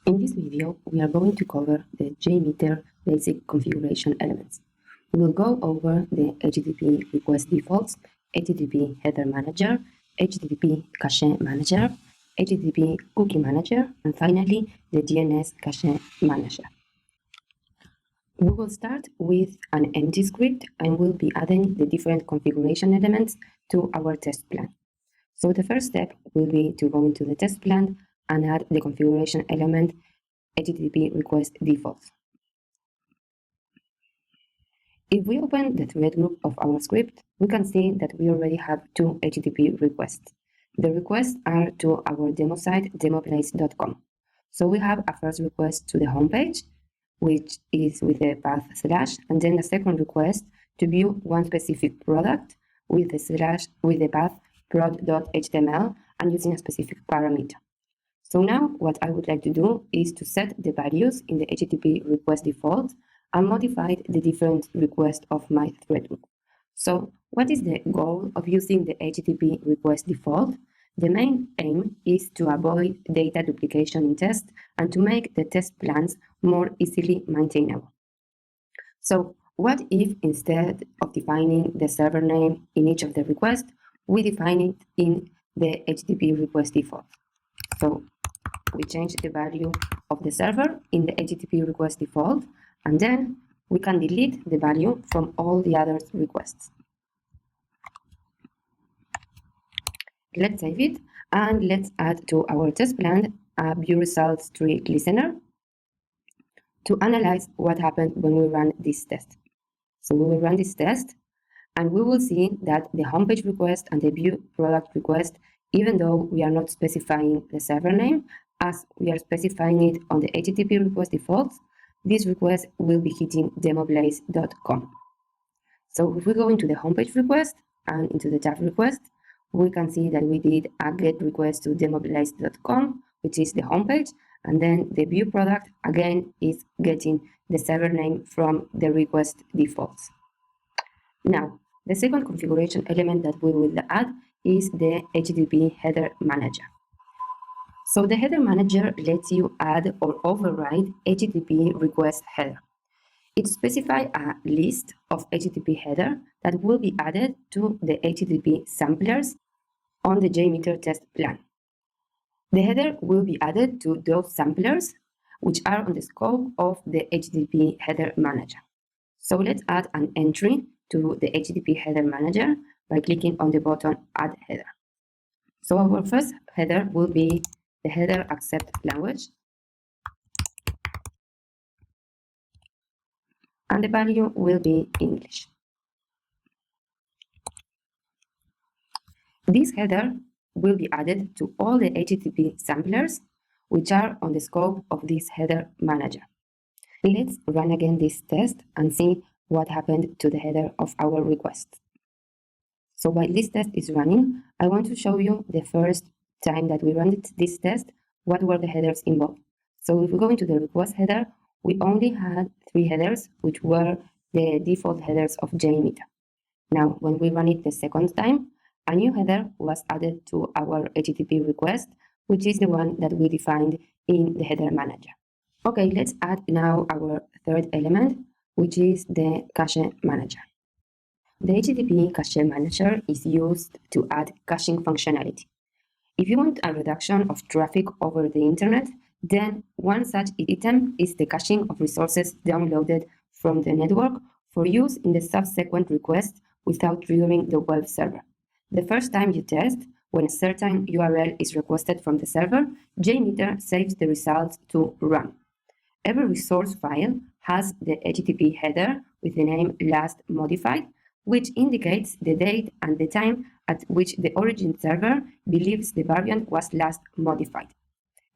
In this video, we are going to cover the JMeter basic configuration elements. We will go over the HTTP request defaults, HTTP header manager, HTTP cache manager, HTTP cookie manager, and finally the DNS cache manager. We will start with an empty script and we'll be adding the different configuration elements to our test plan. So the first step will be to go into the test plan and add the configuration element HTTP request defaults. If we open the thread group of our script, we can see that we already have two HTTP requests. The requests are to our demo site, demoplace.com. So we have a first request to the homepage, which is with the path /, and then a second request to view one specific product with the path prod.html and using a specific parameter. So now what I would like to do is to set the values in the HTTP request default and modify the different requests of my thread group. So what is the goal of using the HTTP request default? The main aim is to avoid data duplication in tests and to make the test plans more easily maintainable. So what if instead of defining the server name in each of the requests, we define it in the HTTP request default? So we change the value of the server in the HTTP request default, and then we can delete the value from all the other requests. Let's save it, and let's add to our test plan a view results tree listener to analyze what happened when we run this test. So we will run this test, and we will see that the homepage request and the view product request, even though we are not specifying the server name, as we are specifying it on the HTTP request defaults, this request will be hitting demoplace.com. So if we go into the homepage request and into the tab request, we can see that we did a get request to demoplace.com, which is the homepage, and then the view product again is getting the server name from the request defaults. Now, the second configuration element that we will add is the HTTP header manager. So the header manager lets you add or override HTTP request header. It specifies a list of HTTP header that will be added to the HTTP samplers on the JMeter test plan. The header will be added to those samplers which are on the scope of the HTTP header manager. So let's add an entry to the HTTP header manager by clicking on the button Add Header. So our first header will be the header accept language, and the value will be English. This header will be added to all the HTTP samplers which are on the scope of this header manager. Let's run again this test and see what happened to the header of our request. So while this test is running, I want to show you the first time that we ran this test, what were the headers involved. So if we go into the request header, we only had 3 headers, which were the default headers of JMeter. Now, when we run it the second time, a new header was added to our HTTP request, which is the one that we defined in the header manager. Okay, let's add now our third element, which is the cache manager. The HTTP cache manager is used to add caching functionality. If you want a reduction of traffic over the internet, then one such item is the caching of resources downloaded from the network for use in the subsequent request without triggering the web server. The first time you test, when a certain URL is requested from the server, JMeter saves the results to RAM. Every resource file has the HTTP header with the name last modified, which indicates the date and the time at which the origin server believes the variant was last modified.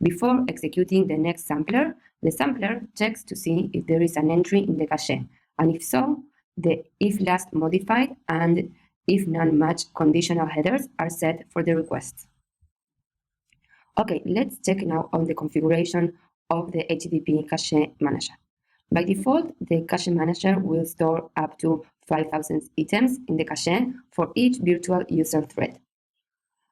Before executing the next sampler, the sampler checks to see if there is an entry in the cache, and if so, the if last modified and if none match conditional headers are set for the request. Okay, let's check now on the configuration of the HTTP cache manager. By default, the cache manager will store up to 5,000 items in the cache for each virtual user thread.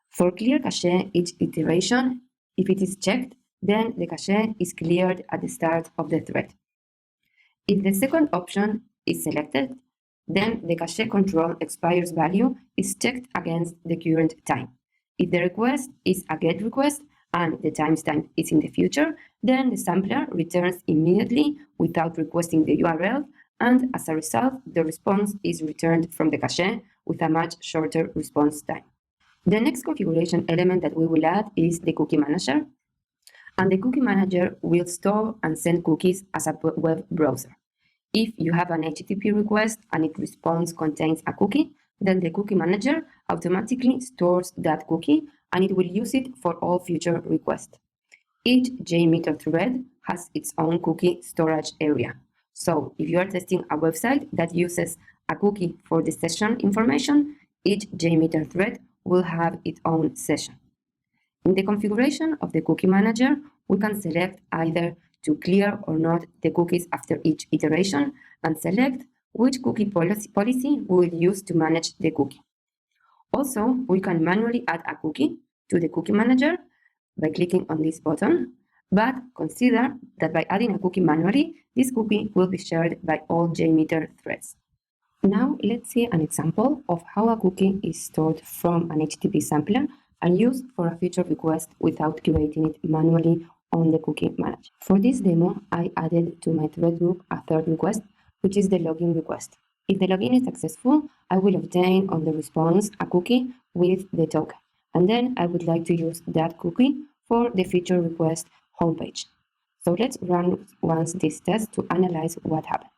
For clear cache each iteration, if it is checked, then the cache is cleared at the start of the thread. If the second option is selected, then the cache control expires value is checked against the current time. If the request is a GET request and the timestamp is in the future, then the sampler returns immediately without requesting the URL, and as a result, the response is returned from the cache with a much shorter response time. The next configuration element that we will add is the cookie manager, and the cookie manager will store and send cookies as a web browser. If you have an HTTP request and its response contains a cookie, then the cookie manager automatically stores that cookie and it will use it for all future requests. Each JMeter thread has its own cookie storage area. So if you are testing a website that uses a cookie for the session information, each JMeter thread will have its own session. In the configuration of the cookie manager, we can select either to clear or not the cookies after each iteration and select which cookie policy we will use to manage the cookie. Also, we can manually add a cookie to the cookie manager by clicking on this button, but consider that by adding a cookie manually, this cookie will be shared by all JMeter threads. Now, let's see an example of how a cookie is stored from an HTTP sampler and used for a future request without creating it manually on the cookie manager. For this demo, I added to my thread group a third request, which is the login request. If the login is successful, I will obtain on the response a cookie with the token, and then I would like to use that cookie for the feature request homepage. So let's run once this test to analyze what happened.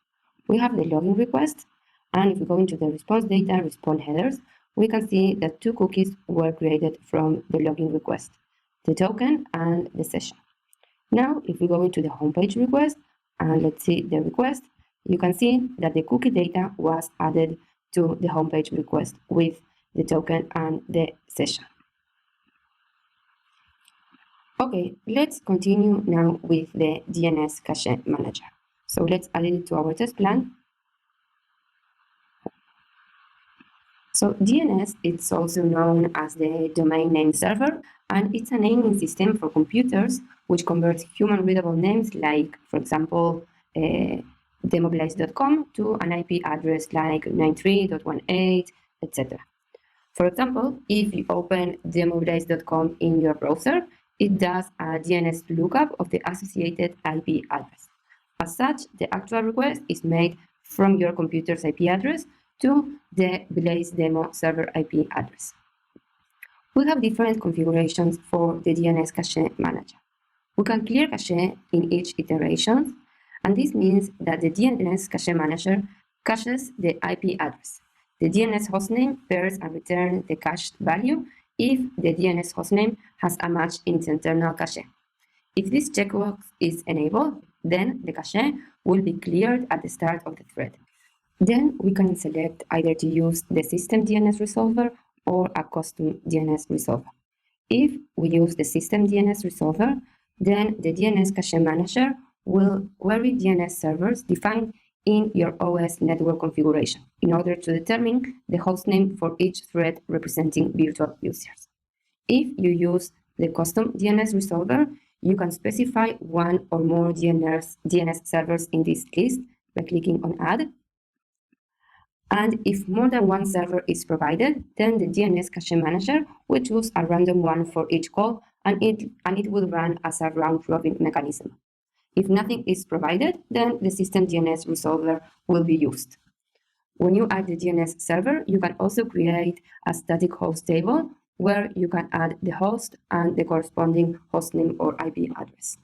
We have the login request, and if we go into the response data, response headers, we can see that two cookies were created from the login request, the token and the session. Now, if we go into the homepage request and let's see the request, you can see that the cookie data was added to the homepage request with the token and the session. Okay, let's continue now with the DNS cache manager. So let's add it to our test plan. So DNS is also known as the domain name server, and it's a naming system for computers which converts human readable names like, for example, demobilize.com to an IP address like 93.18, etc. For example, if you open demobilize.com in your browser, it does a DNS lookup of the associated IP address. As such, the actual request is made from your computer's IP address to the Blaze demo server IP address. We have different configurations for the DNS cache manager. We can clear cache in each iteration, and this means that the DNS cache manager caches the IP address. The DNS hostname pairs and returns the cached value if the DNS hostname has a match in its internal cache. If this checkbox is enabled, then the cache will be cleared at the start of the thread. Then we can select either to use the system DNS resolver or a custom DNS resolver. If we use the system DNS resolver, then the DNS cache manager will query DNS servers defined in your OS network configuration in order to determine the hostname for each thread representing virtual users. If you use the custom DNS resolver, you can specify one or more DNS servers in this list by clicking on Add. And if more than one server is provided, then the DNS cache manager will choose a random one for each call, and it will run as a round-robin mechanism. If nothing is provided, then the system DNS resolver will be used. When you add the DNS server, you can also create a static host table where you can add the host and the corresponding hostname or IP address.